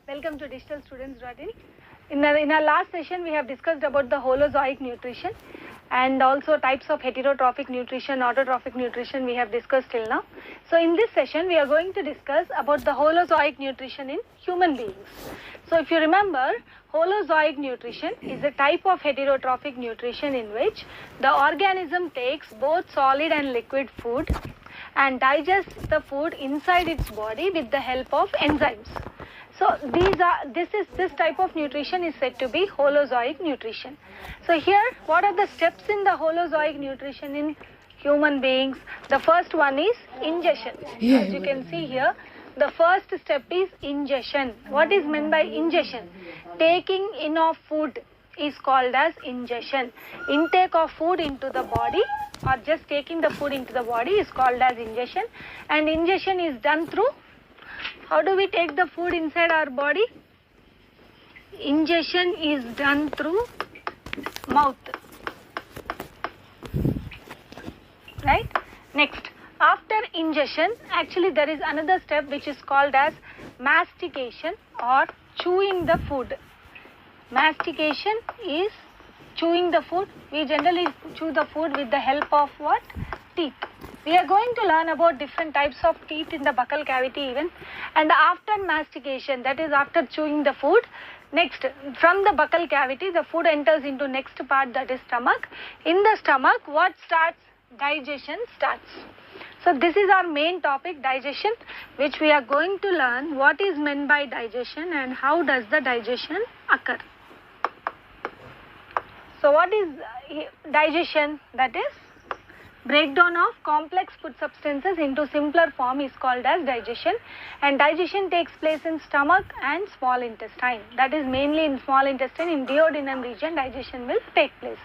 Welcome to digitalstudents.in. In our last session, we have discussed about the holozoic nutrition and also types of heterotrophic nutrition, autotrophic nutrition we have discussed till now. So in this session, we are going to discuss about the holozoic nutrition in human beings. So if you remember, holozoic nutrition is a type of heterotrophic nutrition in which the organism takes both solid and liquid food and digests the food inside its body with the help of enzymes. So this type of nutrition is said to be holozoic nutrition. So here, what are the steps in the holozoic nutrition in human beings? The first one is ingestion. As you can see here, the first step is ingestion. What is meant by ingestion? Taking in of food is called as ingestion. Intake of food into the body or just taking the food into the body is called as ingestion, and ingestion is done through, how do we take the food inside our body? Ingestion is done through mouth, right? Next, after ingestion, actually there is another step which is called as mastication or chewing the food. Mastication is chewing the food. We generally chew the food with the help of what? Teeth. We are going to learn about different types of teeth in the buccal cavity even, and after mastication, that is after chewing the food, next from the buccal cavity the food enters into next part, that is stomach. In the stomach, what starts? Digestion starts. So this is our main topic, digestion, which we are going to learn what is meant by digestion and how does the digestion occur. So what is digestion? That is breakdown of complex food substances into simpler form is called as digestion, and digestion takes place in stomach and small intestine. That is mainly in small intestine, in duodenum region digestion will take place.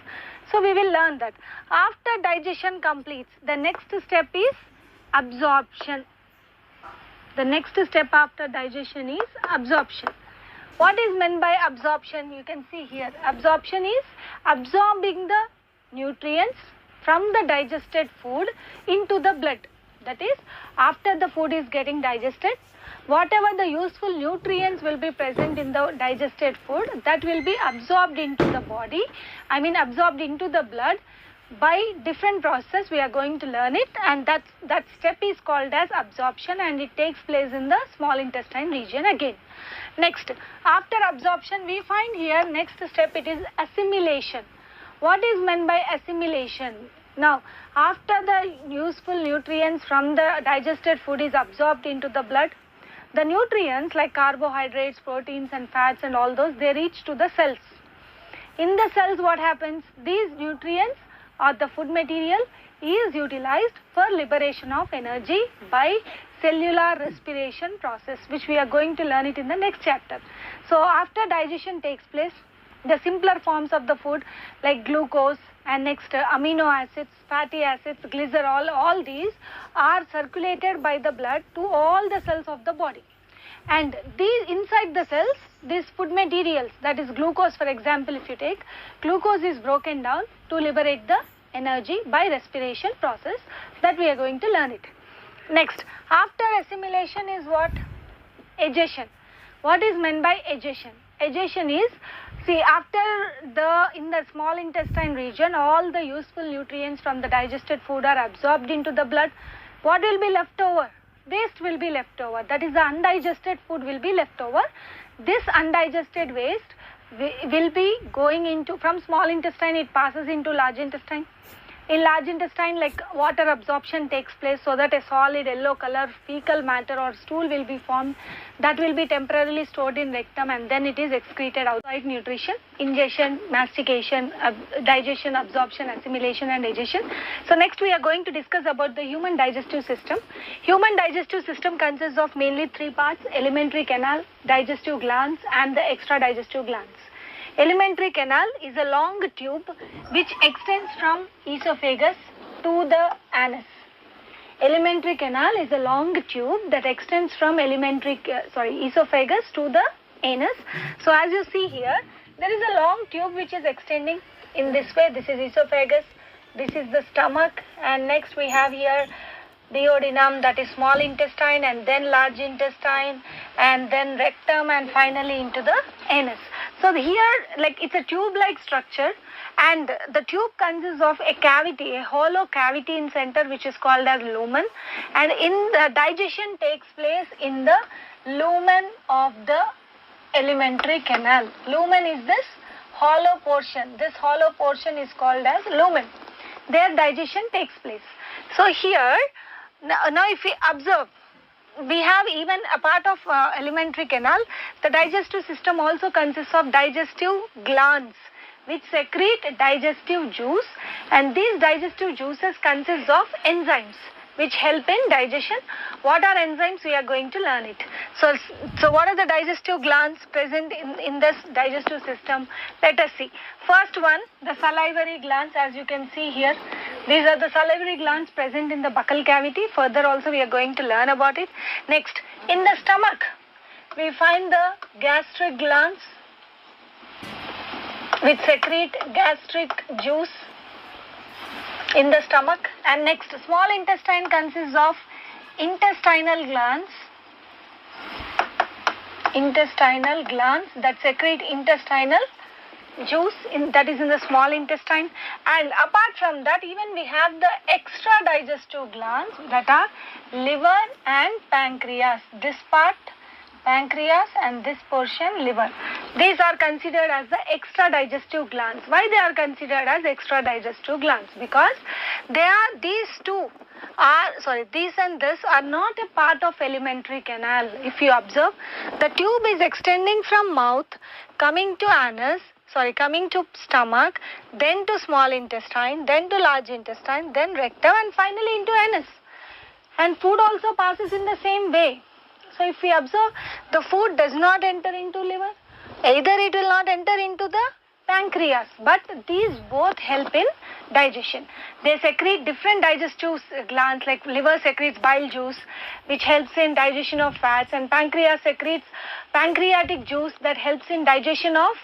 So we will learn that. After digestion completes, the next step is absorption. The next step after digestion is absorption. What is meant by absorption? You can see here, absorption is absorbing the nutrients from the digested food into the blood. That is, after the food is getting digested, whatever the useful nutrients will be present in the digested food, that will be absorbed into the body, absorbed into the blood by different process. We are going to learn it, and that step is called as absorption, and it takes place in the small intestine region again. Next, after absorption, we find here next step, it is assimilation. What is meant by assimilation? Now, after the useful nutrients from the digested food is absorbed into the blood, the nutrients like carbohydrates, proteins and fats and all those, they reach to the cells. In the cells, what happens? These nutrients or the food material is utilized for liberation of energy by cellular respiration process, which we are going to learn it in the next chapter. So after digestion takes place, the simpler forms of the food like glucose and next amino acids, fatty acids, glycerol, all these are circulated by the blood to all the cells of the body. And these inside the cells, these food materials, that is glucose, for example, if you take, glucose is broken down to liberate the energy by respiration process, that we are going to learn it. Next, after assimilation is what? Egestion. What is meant by egestion? Egestion is, see, after in the small intestine region, all the useful nutrients from the digested food are absorbed into the blood. What will be left over? Waste will be left over. That is, the undigested food will be left over. This undigested waste will be going into, from small intestine it passes into large intestine. In large intestine, like water absorption takes place, so that a solid yellow color fecal matter or stool will be formed, that will be temporarily stored in rectum, and then it is excreted out. Like nutrition, ingestion, mastication, digestion, absorption, assimilation and digestion. So next we are going to discuss about the human digestive system. Human digestive system consists of mainly three parts: alimentary canal, digestive glands and the extra digestive glands. Alimentary canal is a long tube which extends from esophagus to the anus. Alimentary canal is a long tube that extends from esophagus to the anus. So as you see here, there is a long tube which is extending in this way. This is esophagus, this is the stomach, and next we have here duodenum, that is small intestine, and then large intestine, and then rectum, and finally into the anus. So here, like, it's a tube-like structure, and the tube consists of a cavity, a hollow cavity in center, which is called as lumen, and in the digestion takes place in the lumen of the alimentary canal. Lumen is this hollow portion. This hollow portion is called as lumen. There digestion takes place. So here, now if we observe, we have even a part of alimentary canal. The digestive system also consists of digestive glands, which secrete digestive juice, and these digestive juices consist of enzymes which help in digestion. What are enzymes? We are going to learn it. So what are the digestive glands present in this digestive system? Let us see. First one, the salivary glands, as you can see here. These are the salivary glands present in the buccal cavity. Further also we are going to learn about it. Next, in the stomach, we find the gastric glands which secrete gastric juice in the stomach. And next, small intestine consists of intestinal glands that secrete intestinal juice that is in the small intestine. And apart from that, even we have the extra digestive glands that are liver and pancreas. This part pancreas and this portion liver. These are considered as the extra digestive glands. Why they are considered as extra digestive glands? Because these and this are not a part of alimentary canal. If you observe, the tube is extending from mouth, coming to stomach, then to small intestine, then to large intestine, then rectum, and finally into anus. And food also passes in the same way. So if we observe, the food does not enter into liver, either it will not enter into the pancreas, but these both help in digestion. They secrete different digestive glands, like liver secretes bile juice, which helps in digestion of fats, and pancreas secretes pancreatic juice that helps in digestion of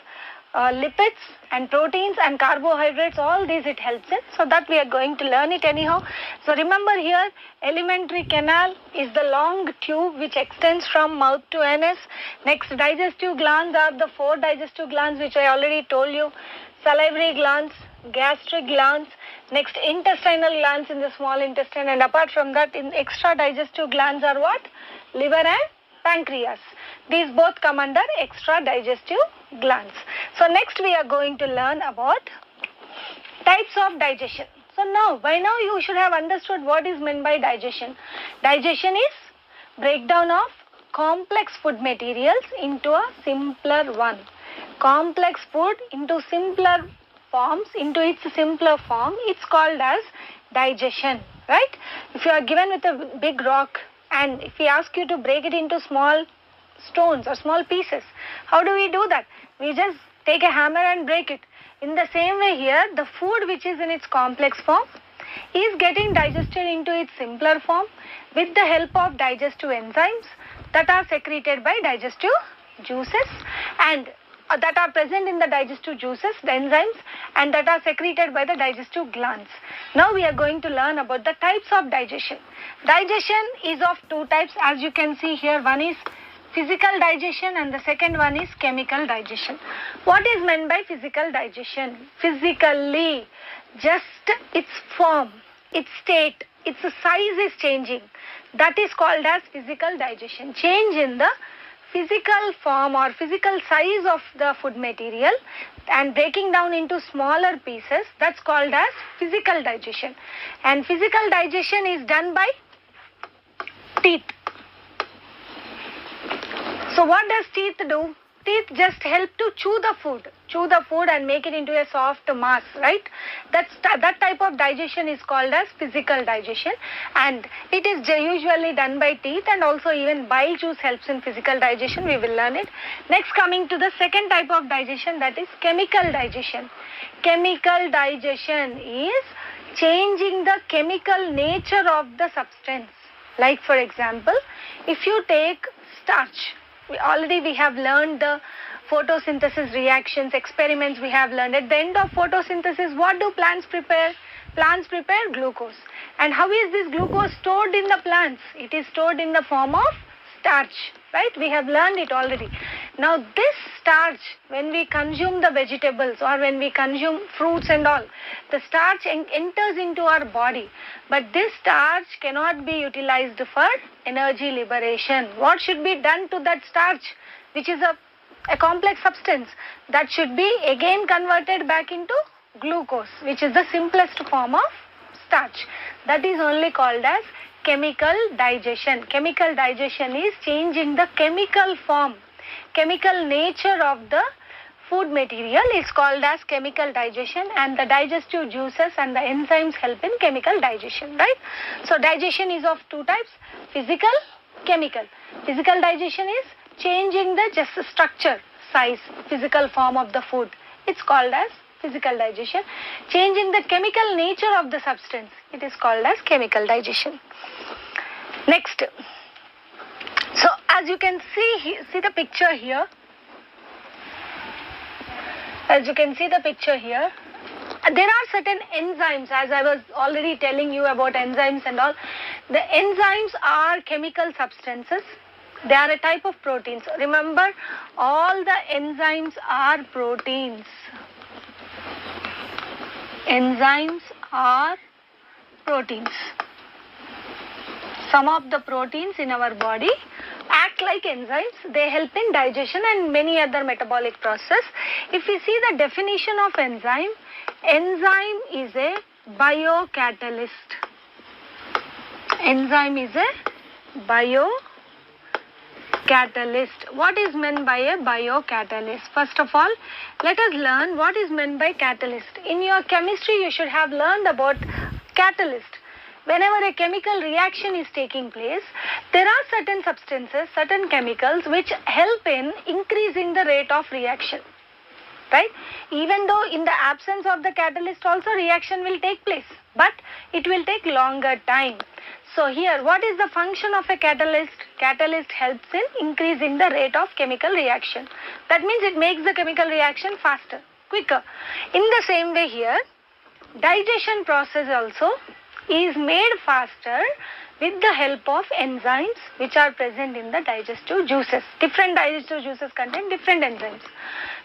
lipids and proteins and carbohydrates. All these it helps in. So that we are going to learn it anyhow. So remember here, alimentary canal is the long tube which extends from mouth to anus. Next, digestive glands are the 4 digestive glands which I already told you. Salivary glands, gastric glands, next intestinal glands in the small intestine, and apart from that, in extra digestive glands are what? Liver and pancreas. These both come under extra digestive glands. So next we are going to learn about types of digestion. So by now you should have understood what is meant by digestion. Digestion is breakdown of complex food materials into a simpler one. Complex food into simpler forms, into its simpler form, it's called as digestion, right? If you are given with a big rock, and if we ask you to break it into small stones or small pieces, how do we do that? We just take a hammer and break it. In the same way here, the food which is in its complex form is getting digested into its simpler form with the help of digestive enzymes that are secreted by digestive juices, and that are present in the digestive juices, the enzymes, and that are secreted by the digestive glands. Now we are going to learn about the types of digestion. Digestion is of 2 types, as you can see here. One is physical digestion and the second one is chemical digestion. What is meant by physical digestion? Physically, just its form, its state, its size is changing. That is called as physical digestion. Change in the physical form or physical size of the food material and breaking down into smaller pieces, that's called as physical digestion. And physical digestion is done by teeth. So what does teeth do? Teeth just help to chew the food and make it into a soft mass, right? That type of digestion is called as physical digestion, and it is usually done by teeth, and also even bile juice helps in physical digestion. We will learn it. Next, coming to the second type of digestion, that is chemical digestion. Chemical digestion is changing the chemical nature of the substance. Like for example, if you take starch, we have learned the photosynthesis reactions, experiments we have learned. At the end of photosynthesis, what do plants prepare? Plants prepare glucose. And how is this glucose stored in the plants? It is stored in the form of starch, right? We have learned it already. Now this starch, when we consume the vegetables or when we consume fruits and all, the starch enters into our body. But this starch cannot be utilized for energy liberation. What should be done to that starch, which is a complex substance? That should be again converted back into glucose, which is the simplest form of starch. That is only called as chemical digestion. Chemical digestion is changing the chemical form, chemical nature of the food material is called as chemical digestion, and the digestive juices and the enzymes help in chemical digestion, right? So digestion is of two types, physical, chemical. Physical digestion is changing the just structure, size, physical form of the food. It's called as physical digestion. Changing the chemical nature of the substance, it is called as chemical digestion. Next, so as you can see the picture here. As you can see the picture here, there are certain enzymes, as I was already telling you about enzymes and all. The enzymes are chemical substances. They are a type of proteins. Remember, all the enzymes are proteins. Enzymes are proteins. Some of the proteins in our body act like enzymes. They help in digestion and many other metabolic process. If we see the definition of enzyme, enzyme is a biocatalyst. Enzyme is a biocatalyst. What is meant by a biocatalyst? First of all, let us learn what is meant by catalyst. In your chemistry, you should have learned about catalyst. Whenever a chemical reaction is taking place, there are certain substances, certain chemicals which help in increasing the rate of reaction, right? Even though in the absence of the catalyst also reaction will take place, but it will take longer time. So here, what is the function of a catalyst? Catalyst helps in increasing the rate of chemical reaction. That means it makes the chemical reaction faster, quicker. In the same way here, digestion process also is made faster with the help of enzymes which are present in the digestive juices. Different digestive juices contain different enzymes.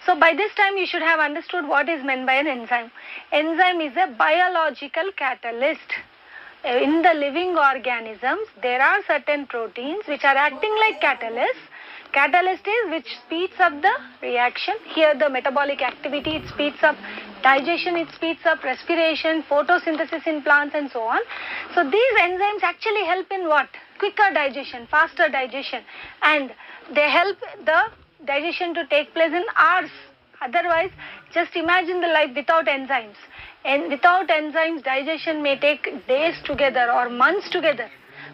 So by this time you should have understood what is meant by an enzyme. Enzyme is a biological catalyst. In the living organisms, there are certain proteins which are acting like catalysts. Catalyst is which speeds up the reaction. Here the metabolic activity, it speeds up digestion, it speeds up respiration, photosynthesis in plants and so on. So these enzymes actually help in what? Quicker digestion, faster digestion, and they help the digestion to take place in hours. Otherwise, just imagine the life without enzymes. And without enzymes, digestion may take days together or months together.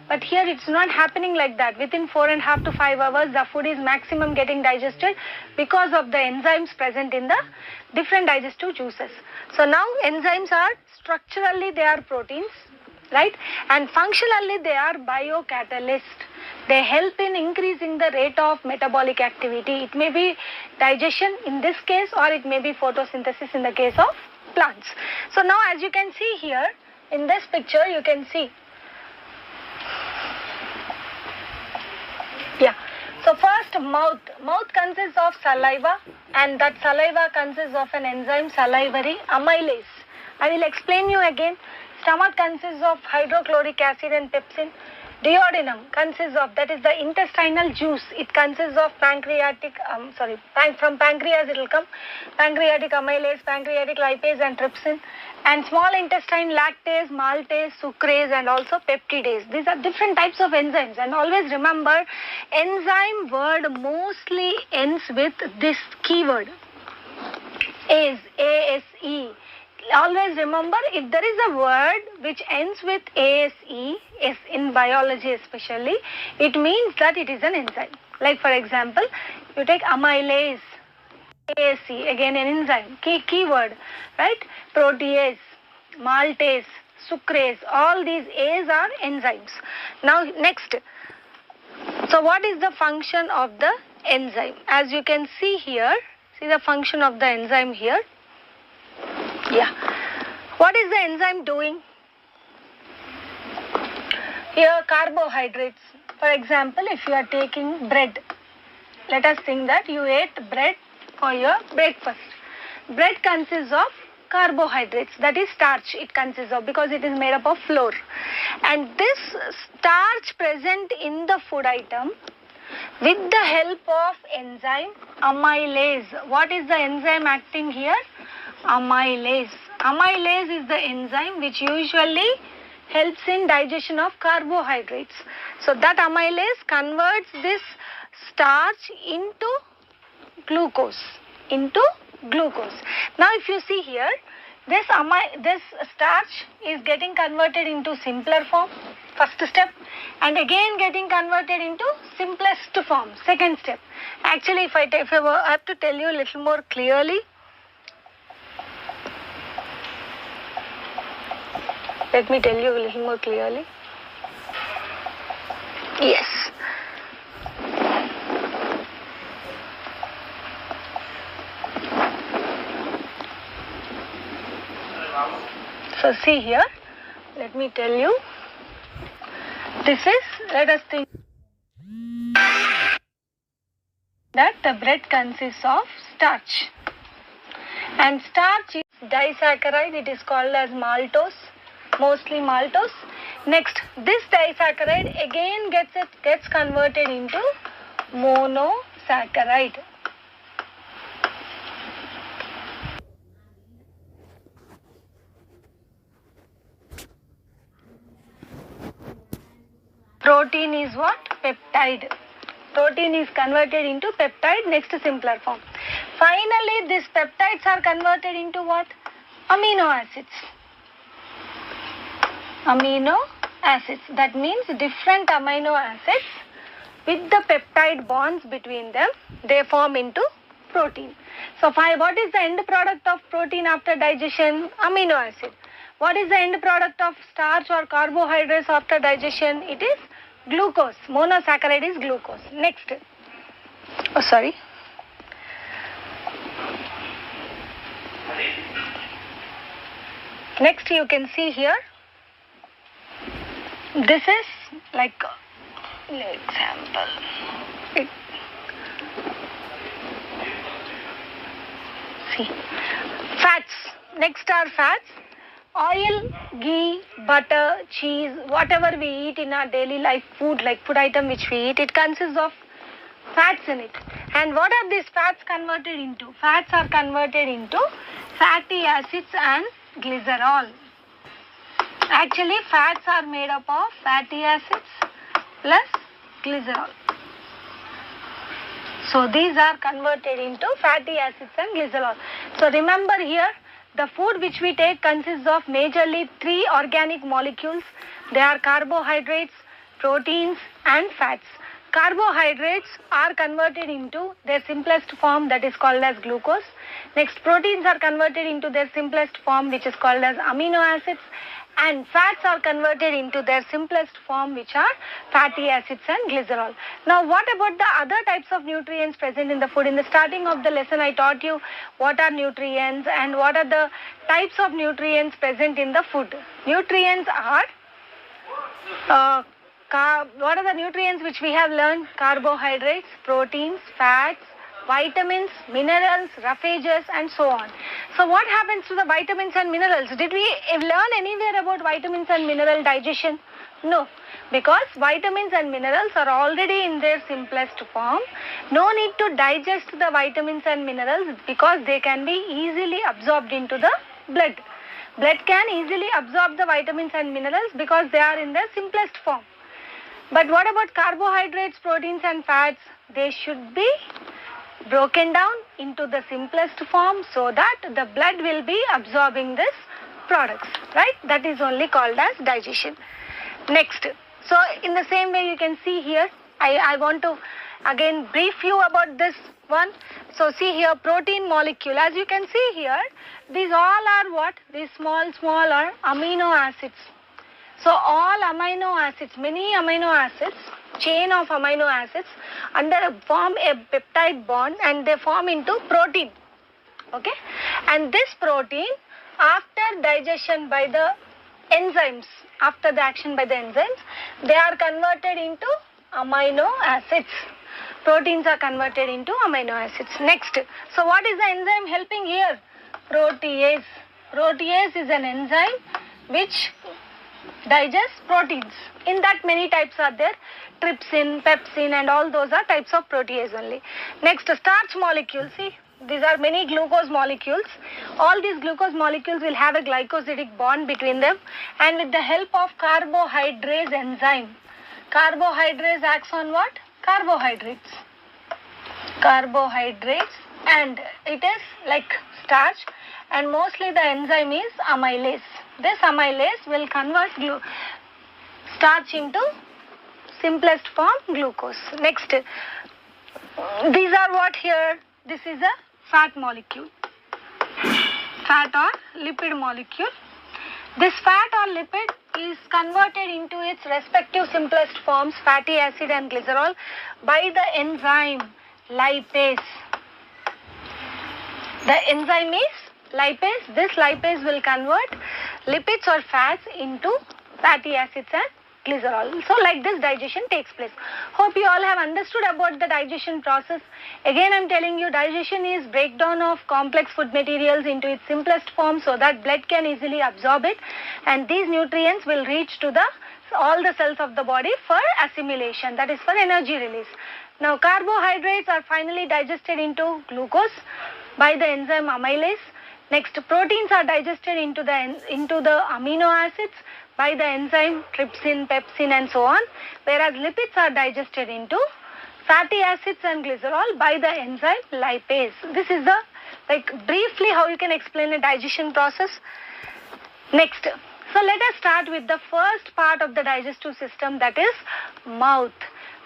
But here it's not happening like that. Within 4.5 to 5 hours, the food is maximum getting digested because of the enzymes present in the different digestive juices. So now enzymes are structurally they are proteins, right? And functionally they are biocatalysts. They help in increasing the rate of metabolic activity. It may be digestion in this case, or it may be photosynthesis in the case of plants. So now as you can see here in this picture, you can see. Yeah. So first, mouth. Mouth consists of saliva, and that saliva consists of an enzyme, salivary amylase. I will explain you again. Stomach consists of hydrochloric acid and pepsin. Duodenum consists of, that is the intestinal juice. It consists of from pancreas it will come, pancreatic amylase, pancreatic lipase and trypsin. And small intestine, lactase, maltase, sucrase and also peptidase. These are different types of enzymes. And always remember, enzyme word mostly ends with this keyword, ASE, A-S-E. Always remember, if there is a word which ends with ASE, in biology especially, it means that it is an enzyme. Like for example, you take amylase, ASE, again an enzyme, keyword, right? Protease, maltase, sucrase, all these A's are enzymes. Now next, so what is the function of the enzyme? As you can see here, see the function of the enzyme here. Yeah. What is the enzyme doing? Here carbohydrates. For example, if you are taking bread, let us think that you ate bread for your breakfast. Bread consists of carbohydrates, that is starch it consists of, because it is made up of flour. And this starch present in the food item, with the help of enzyme amylase. What is the enzyme acting here? Amylase. Amylase is the enzyme which usually helps in digestion of carbohydrates. So that amylase converts this starch into glucose. Now if you see here, this starch is getting converted into simpler form, first step, and again getting converted into simplest form, second step. Actually, if I have to tell you a little more clearly, let me tell you a little more clearly. Yes. So see here, let me tell you, this is, let us think that the bread consists of starch, and starch is disaccharide, it is called as maltose, mostly maltose. Next, this disaccharide again gets converted into monosaccharide. Protein is what? Peptide. Protein is converted into peptide, next simpler form. Finally, these peptides are converted into what? Amino acids. Amino acids. That means different amino acids with the peptide bonds between them, they form into protein. So, what is the end product of protein after digestion? Amino acid. What is the end product of starch or carbohydrates after digestion? It is glucose. Monosaccharide is glucose. Next. Next you can see here, this is like example. See, fats. Next are fats. Oil, ghee, butter, cheese, whatever we eat in our daily life food, like food item which we eat, it consists of fats in it. And what are these fats converted into? Fats are converted into fatty acids and glycerol. Actually, fats are made up of fatty acids plus glycerol. So these are converted into fatty acids and glycerol. So remember here, the food which we take consists of majorly 3 organic molecules. They are carbohydrates, proteins and fats. Carbohydrates are converted into their simplest form, that is called as glucose. Next, proteins are converted into their simplest form, which is called as amino acids. And fats are converted into their simplest form, which are fatty acids and glycerol. Now, what about the other types of nutrients present in the food? In the starting of the lesson, I taught you what are nutrients and what are the types of nutrients present in the food. Nutrients are, what are the nutrients which we have learned? Carbohydrates, proteins, fats, vitamins, minerals, roughages and so on. So what happens to the vitamins and minerals? Did we learn anywhere about vitamins and mineral digestion? No, because vitamins and minerals are already in their simplest form. No need to digest the vitamins and minerals because they can be easily absorbed into the blood. Blood can easily absorb the vitamins and minerals because they are in their simplest form. But what about carbohydrates, proteins and fats? They should be broken down into the simplest form so that the blood will be absorbing these products, right? That is only called as digestion. Next, so in the same way you can see here, I want to again brief you about this one. So see here, protein molecule, as you can see here, these all are what? These small are amino acids. So all amino acids, many amino acids, chain of amino acids form a peptide bond and they form into protein. Okay, and this protein after digestion by the enzymes, after the action by the enzymes, they are converted into amino acids. Proteins are converted into amino acids. Next, so what is the enzyme helping here? Protease. Protease is an enzyme which digests proteins. In that many types are there. Trypsin, pepsin and all those are types of protease only. Next, starch molecules. See, these are many glucose molecules. All these glucose molecules will have a glycosidic bond between them, and with the help of carbohydrase enzyme. Carbohydrase acts on what? Carbohydrates. Carbohydrates, and it is like starch, and mostly the enzyme is amylase. This amylase will convert starch into simplest form glucose. Next, these are what here? This is a fat molecule, fat or lipid molecule. This fat or lipid is converted into its respective simplest forms, fatty acid and glycerol, by the enzyme lipase. The enzyme is lipase. This lipase will convert lipids or fats into fatty acids and glycerol. So like this digestion takes place. Hope you all have understood about the digestion process. Again I am telling you, digestion is breakdown of complex food materials into its simplest form so that blood can easily absorb it, and these nutrients will reach to all the cells of the body for assimilation, that is for energy release. Now carbohydrates are finally digested into glucose by the enzyme amylase. Next, proteins are digested into the amino acids by the enzyme trypsin, pepsin and so on, whereas lipids are digested into fatty acids and glycerol by the enzyme lipase. This is the briefly how you can explain a digestion process. Next, so let us start with the first part of the digestive system, that is mouth.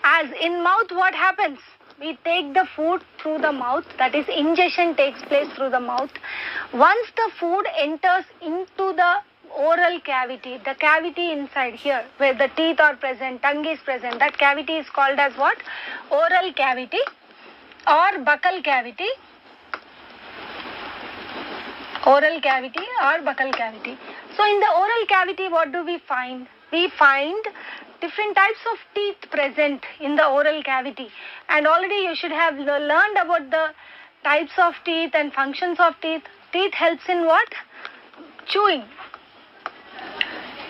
As in mouth, what happens? We take the food through the mouth, that is ingestion takes place through the mouth. Once the food enters into the oral cavity, the cavity inside here where the teeth are present, tongue is present, that cavity is called as what? Oral cavity or buccal cavity. Oral cavity or buccal cavity. So in the oral cavity, what do we find? We find different types of teeth present in the oral cavity, and already you should have learned about the types of teeth and functions of teeth. Teeth helps in what? Chewing.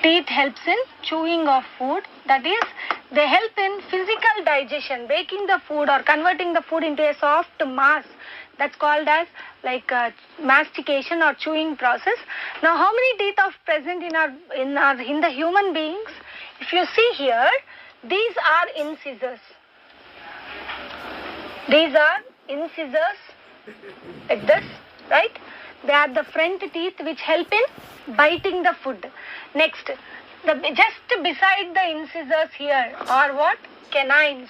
Teeth helps in chewing of food, that is they help in physical digestion, breaking the food or converting the food into a soft mass. That's called as mastication or chewing process. Now how many teeth are present in the human beings? If you see here, these are incisors. These are incisors like this, right? They are the front teeth which help in biting the food. Next, just beside the incisors here are what? Canines.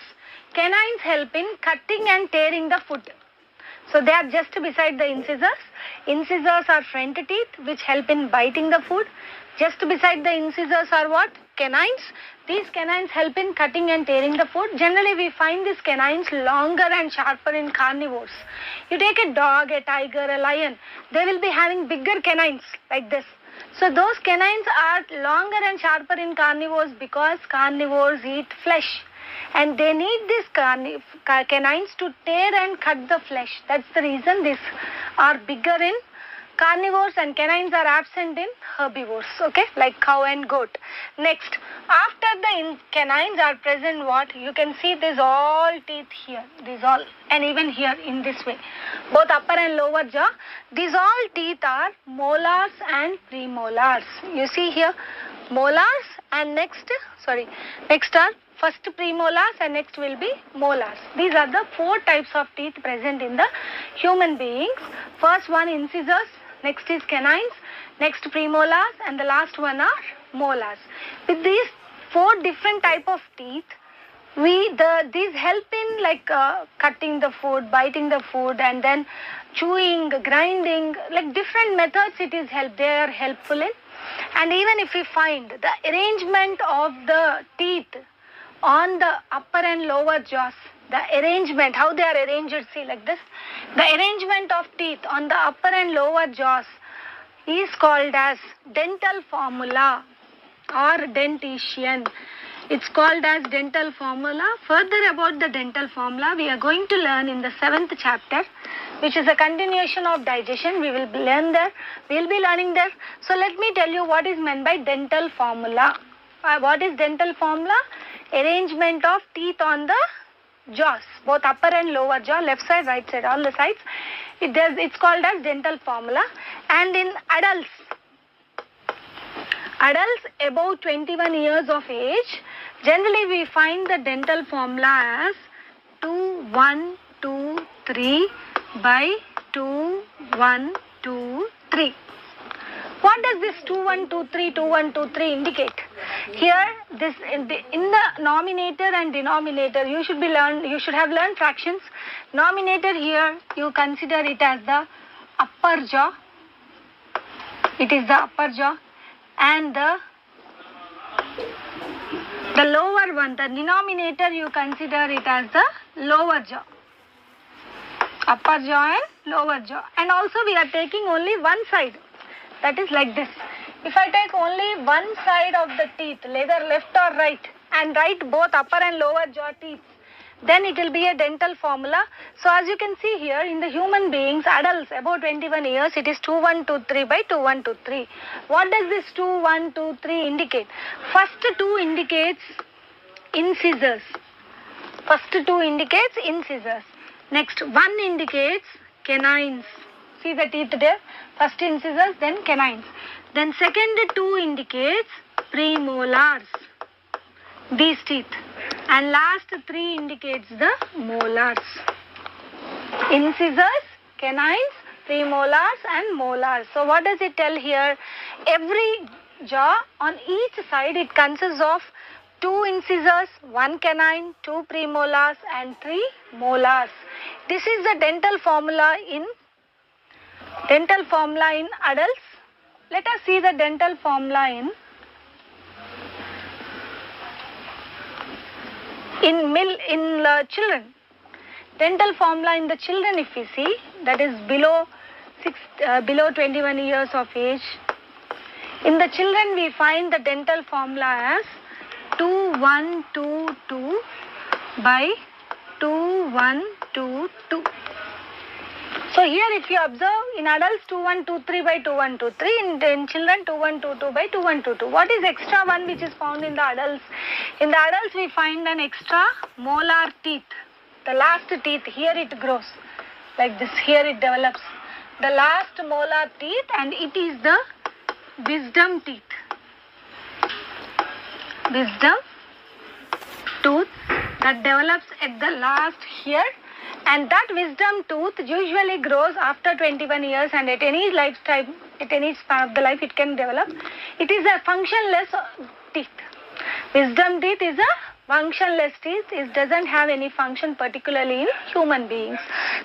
Canines help in cutting and tearing the food. So they are just beside the incisors. Incisors are front teeth which help in biting the food. Just beside the incisors are what? Canines. These canines help in cutting and tearing the food. Generally we find these canines longer and sharper in carnivores. You take a dog, a tiger, a lion, they will be having bigger canines like this. So those canines are longer and sharper in carnivores because carnivores eat flesh, and they need these canines to tear and cut the flesh. That's the reason these are bigger in carnivores and canines are absent in herbivores, okay, like cow and goat. Next, after the canines are present, what? You can see these all teeth here, these all, and even here in this way, both upper and lower jaw. These all teeth are molars and premolars. You see here, molars and next are first premolars and next will be molars. These are the 4 types of teeth present in the human beings. First one incisors, next is canines, next premolars, and the last one are molars. With these 4 different type of teeth, these help in cutting the food, biting the food, and then chewing, grinding, like different methods they are helpful in. And even if we find the arrangement of the teeth on the upper and lower jaws, the arrangement, how they are arranged, see like this, the arrangement of teeth on the upper and lower jaws is called as dental formula or dentition. It's called as dental formula. Further about the dental formula, we are going to learn in the 7th chapter, which is a continuation of digestion. We will learn there. We will be learning there. So let me tell you what is meant by dental formula. What is dental formula? Arrangement of teeth on the jaws, both upper and lower jaw, left side, right side, all the sides. It's called as dental formula. And in adults above 21 years of age, generally we find the dental formula as 2, 1, 2, 3 by 2, 1, 2, 3. What does this 2, 1, 2, 3, 2, 1, 2, 3 indicate? Here, this in the nominator and denominator, you should have learned fractions. Nominator here, you consider it as the upper jaw. It is the upper jaw. And the lower one, the denominator, you consider it as the lower jaw. Upper jaw and lower jaw. And also we are taking only one side. That is like this. If I take only one side of the teeth, either left or right, and write both upper and lower jaw teeth, then it will be a dental formula. So as you can see here, in the human beings, adults above 21 years, it is 2, 1, 2, 3 by 2, 1, 2, 3. What does this 2, 1, 2, 3 indicate? First 2 indicates incisors. First 2 indicates incisors. Next 1 indicates canines. See the teeth there? First incisors, then canines. Then second 2 indicates premolars, these teeth. And last 3 indicates the molars. Incisors, canines, premolars and molars. So what does it tell here? Every jaw on each side, it consists of 2 incisors, 1 canine, 2 premolars and 3 molars. This is the dental formula in adults. Let us see the dental formula in children. Dental formula in the children, if we see, that is below 21 years of age. In the children, we find the dental formula as 2, 1, 2, 2 by 2, 1, 2, 2. So here if you observe, in adults 2, 1, 2, 3 by 2, 1, 2, 3. In children 2, 1, 2, 2 by 2, 1, 2, 2. What is extra one which is found in the adults? In the adults we find an extra molar teeth. The last teeth, here it grows like this. Here it develops. The last molar teeth, and it is the wisdom teeth. Wisdom tooth that develops at the last here. And that wisdom tooth usually grows after 21 years, and at any lifetime, at any span of the life, it can develop. It is a functionless teeth. Wisdom teeth is a functionless teeth. It doesn't have any function particularly in human beings.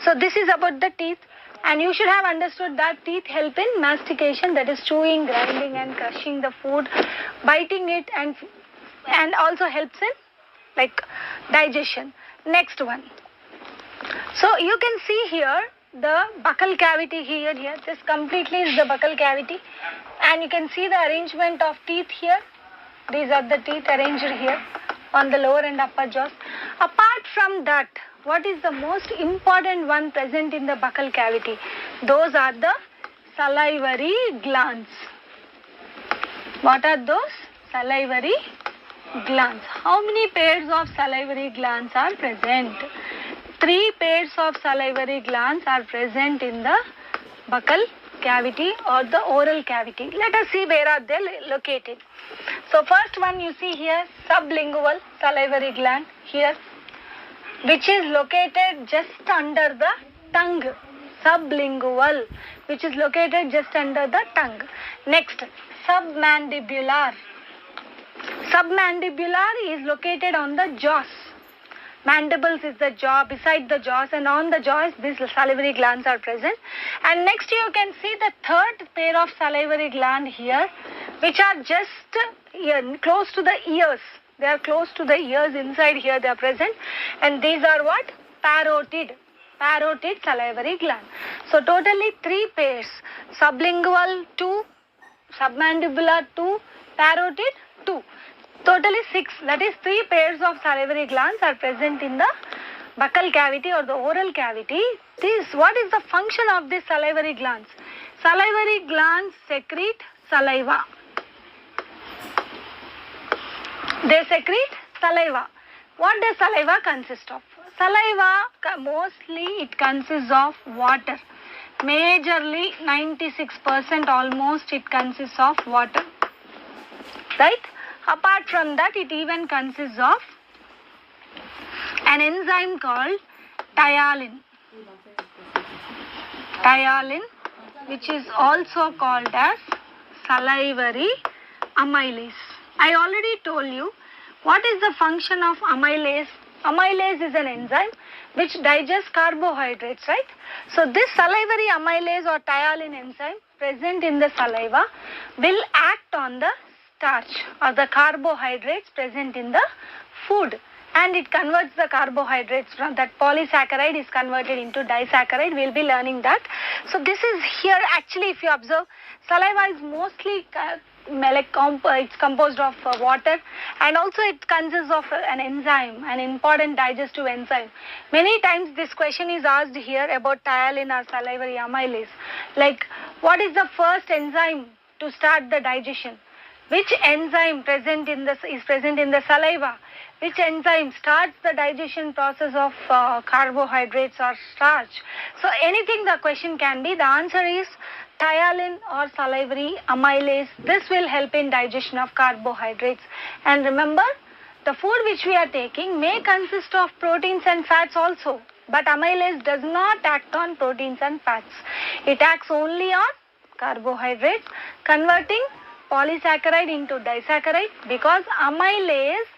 So this is about the teeth, and you should have understood that teeth help in mastication, that is chewing, grinding and crushing the food, biting it, and also helps in like digestion. Next one. So you can see here the buccal cavity here. This completely is the buccal cavity, and you can see the arrangement of teeth here. These are the teeth arranged here on the lower and upper jaws. Apart from that, what is the most important one present in the buccal cavity? Those are the salivary glands. What are those? Salivary glands. How many pairs of salivary glands are present? 3 pairs of salivary glands are present in the buccal cavity or the oral cavity. Let us see where are they located. So first one you see here, sublingual salivary gland here, which is located just under the tongue. Sublingual, which is located just under the tongue. Next, submandibular. Submandibular is located on the jaws. Mandibles is the jaw, beside the jaws, and on the jaws these salivary glands are present. And next you can see the third pair of salivary gland here, which are just here, close to the ears. They are close to the ears, inside here they are present, and these are what? Parotid. parotid salivary gland. So totally 3 pairs, sublingual 2, submandibular 2, parotid 2. Totally 6, that is 3 pairs of salivary glands are present in the buccal cavity or the oral cavity. What is the function of these salivary glands? Salivary glands secrete saliva. They secrete saliva. What does saliva consist of? Saliva, mostly it consists of water. Majorly 96% almost it consists of water. Right? Apart from that, it even consists of an enzyme called tyalin. Tyalin, which is also called as salivary amylase. I already told you what is the function of amylase. Amylase is an enzyme which digests carbohydrates, right? So this salivary amylase or tyalin enzyme present in the saliva will act on the starch or the carbohydrates present in the food, and it converts the carbohydrates from that polysaccharide is converted into disaccharide. We will be learning that. So this is here actually, if you observe, saliva is mostly it's composed of water, and also it consists of an enzyme, an important digestive enzyme. Many times this question is asked here about tyalin or salivary amylase. Like, what is the first enzyme to start the digestion? Which enzyme is present in the saliva? Which enzyme starts the digestion process of carbohydrates or starch? So anything the question can be, the answer is tyalin or salivary amylase. This will help in digestion of carbohydrates. And remember, the food which we are taking may consist of proteins and fats also, but amylase does not act on proteins and fats. It acts only on carbohydrates, converting polysaccharide into disaccharide, because amylase,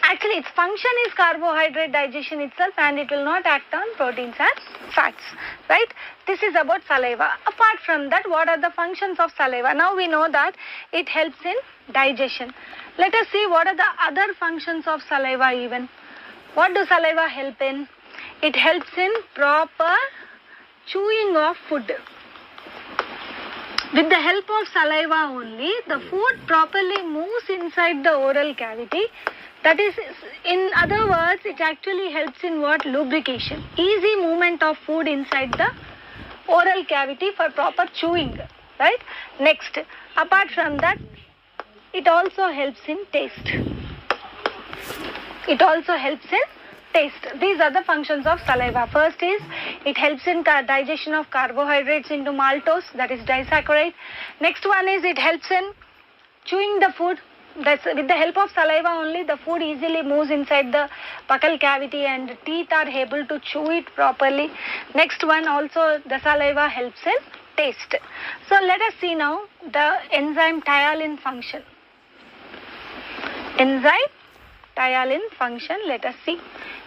actually its function is carbohydrate digestion itself, and it will not act on proteins and fats, right? This is about saliva. Apart from that, what are the functions of saliva? Now we know that it helps in digestion. Let us see what are the other functions of saliva even. What do saliva help in? It helps in proper chewing of food. With the help of saliva only, the food properly moves inside the oral cavity. That is, in other words, it actually helps in what? Lubrication. Easy movement of food inside the oral cavity for proper chewing, right? Next, apart from that, it also helps in taste. It also helps in taste. These are the functions of saliva. First is, it helps in digestion of carbohydrates into maltose, that is disaccharide. Next one is, it helps in chewing the food. That's with the help of saliva only, the food easily moves inside the buccal cavity and teeth are able to chew it properly. Next one also, the saliva helps in taste. So let us see now the enzyme tyalin function. Enzyme tyalin function, let us see.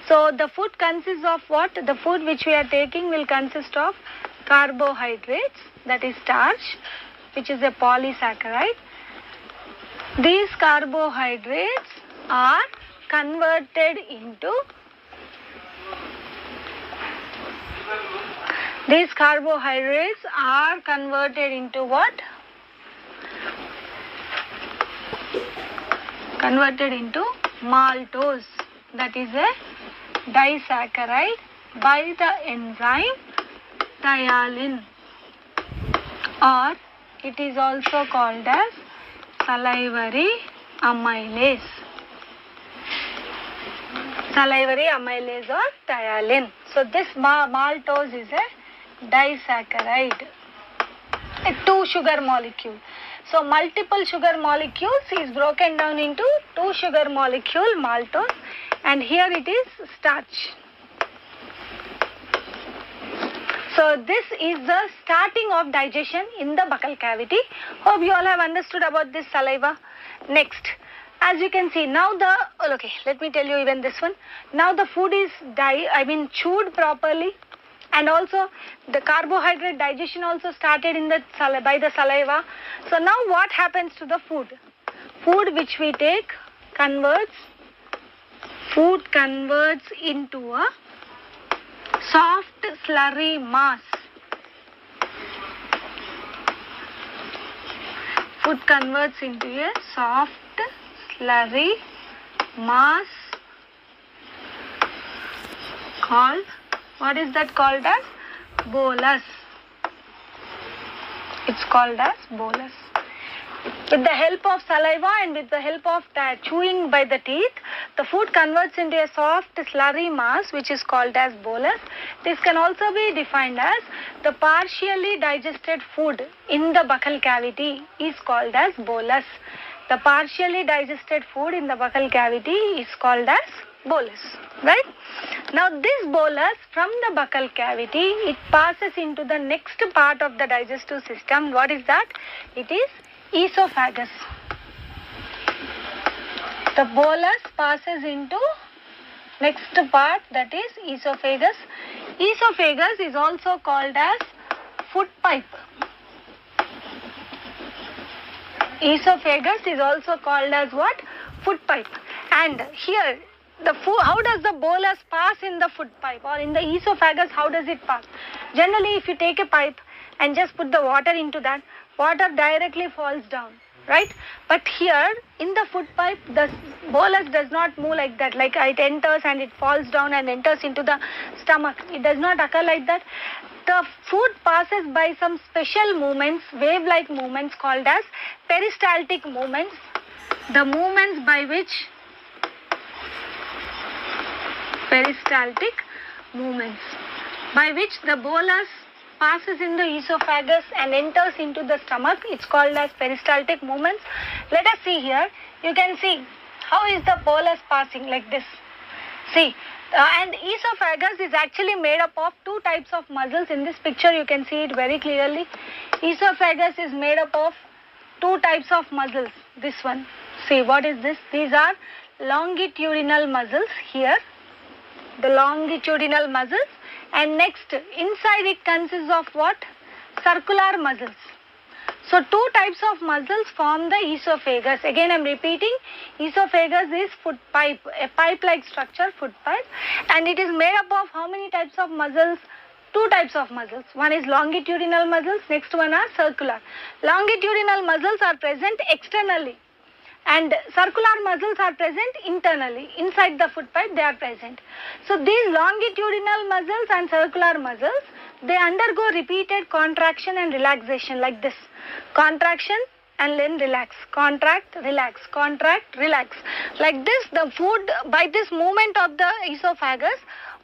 So the food consists of what? The food which we are taking will consist of carbohydrates, that is starch, which is a polysaccharide. These carbohydrates are converted into what? Converted into maltose, that is a disaccharide, by the enzyme tyalin, or it is also called as salivary amylase. Salivary amylase or tyalin. So this maltose is a disaccharide, a 2 sugar molecule. So multiple sugar molecules is broken down into 2 sugar molecule maltose, and here it is starch. So this is the starting of digestion in the buccal cavity. Hope you all have understood about this saliva. Next, as you can see now let me tell you even this one. Now the food is chewed properly, and also the carbohydrate digestion also started in by the saliva. So now what happens to the food? Food which we take converts into a soft slurry mass. Food converts into a soft slurry mass called, what is that called as? Bolus. It's called as bolus. With the help of saliva and with the help of chewing by the teeth, the food converts into a soft slurry mass which is called as bolus. This can also be defined as the partially digested food in the buccal cavity is called as bolus. The partially digested food in the buccal cavity is called as bolus, right? Now this bolus from the buccal cavity, it passes into the next part of the digestive system. What is that? It is esophagus. The bolus passes into next part, that is esophagus. Esophagus is also called as food pipe. Esophagus is also called as what? Food pipe. And here the food, how does the bolus pass in the food pipe or in the esophagus? How does it pass? Generally, if you take a pipe and just put the water into that, water directly falls down, right? But here in the food pipe, the bolus does not move like that, like it enters and it falls down and enters into the stomach. It does not occur like that. The food passes by some special movements, wave-like movements called as peristaltic movements. The movements by which peristaltic movements by which the bolus passes in the esophagus and enters into the stomach, it's called as peristaltic movements. Let us see here. You can see how is the bolus passing like this. See, and esophagus is actually made up of two types of muscles. In this picture you can see it very clearly. Esophagus is made up of two types of muscles. This one, see, what is this? These are longitudinal muscles here, the longitudinal muscles, and next inside it consists of what? Circular muscles. So two types of muscles form the esophagus. Again I am repeating, esophagus is food pipe, a pipe-like structure, food pipe, and it is made up of how many types of muscles? Two types of muscles. One is longitudinal muscles, next one are circular. Longitudinal muscles are present externally and circular muscles are present internally. Inside the food pipe they are present. So these longitudinal muscles and circular muscles, they undergo repeated contraction and relaxation like this. Contraction and then relax, contract, relax, contract, relax. Like this, the food, by this movement of the esophagus,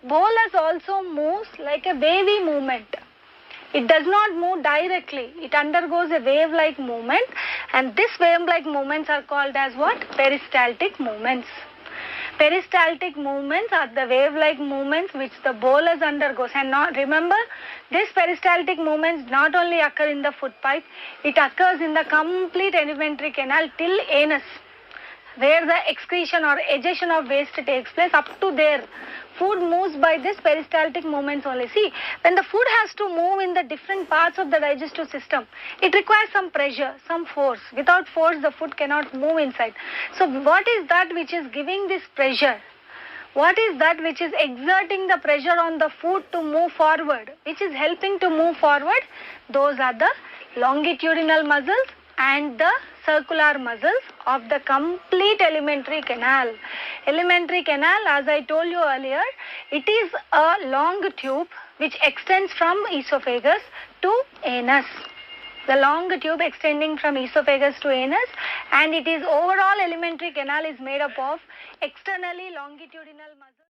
bolus also moves like a wavy movement. It does not move directly. It undergoes a wave-like movement, and this wave-like movements are called as what? Peristaltic movements. Peristaltic movements are the wave-like movements which the bolus undergoes. And not, remember, these peristaltic movements not only occur in the food pipe, it occurs in the complete alimentary canal till anus, where the excretion or ejection of waste takes place. Up to there, food moves by this peristaltic movements only. See, when the food has to move in the different parts of the digestive system, it requires some pressure, some force. Without force, the food cannot move inside. So what is that which is giving this pressure? What is that which is exerting the pressure on the food to move forward, which is helping to move forward? Those are the longitudinal muscles and the circular muscles of the complete alimentary canal. Alimentary canal, as I told you earlier, it is a long tube which extends from esophagus to anus. The long tube extending from esophagus to anus, and it is overall alimentary canal is made up of externally longitudinal muscles.